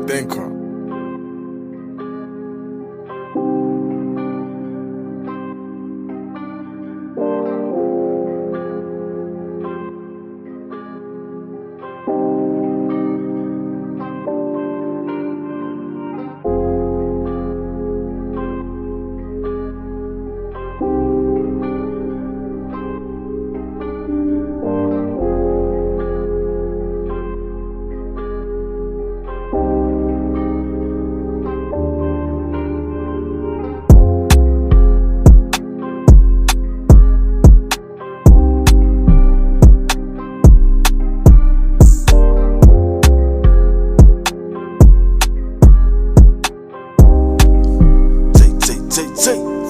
Madenka.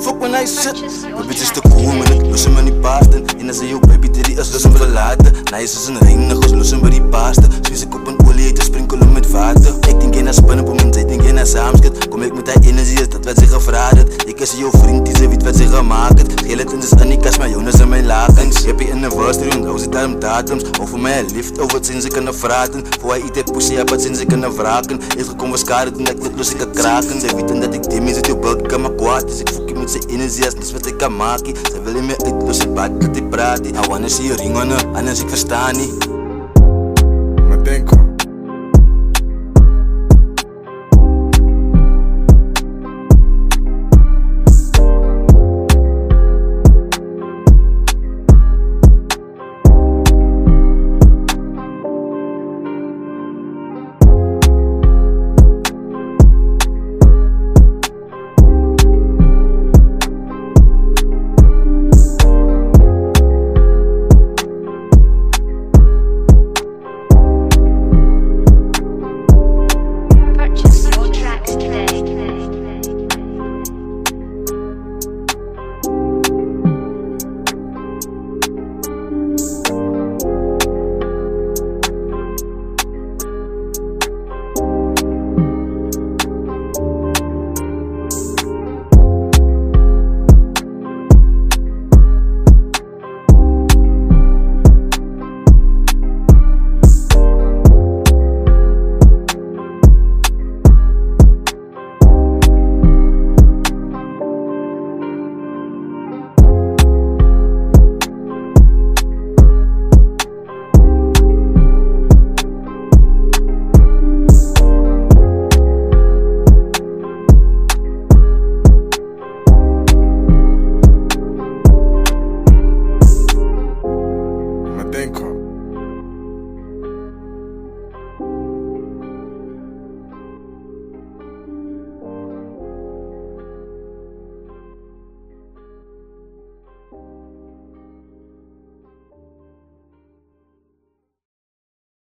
Fuck when I sit, baby just te cool met het lossen met die paasten. En as jou baby dit is lossen verlaten. Nice is een reinig als lossen met die paasten. Swees ek op een olie uit te sprinkelen met water. Ek denk jy na spinnen op mens, ek denk jy na saamskit. Kom ek met die energie, is dat wat sy gevraad het. Ek is jou vriend, die sy weet wat sy gemaakt het. Geel het in die kas, maar jou is in my lakens. Happy anniversary, onthou sy daarom datums. Of vir my lift, of wat sin sy kan vraten. Voor hy eet het pussy, op wat sin sy kan wraken. Het gekom was skade, toen ek dit los ek kraken. Sy weet en dat ek die mens uit jou bulk kan maar kwaad is. Ek fokkie met sy energie, as dis wat sy kan maakie. Sy wil nie meer uitlos, sy bad dat hy praat. I wanna see you ring on her, anders ek verstaan nie. Madenka.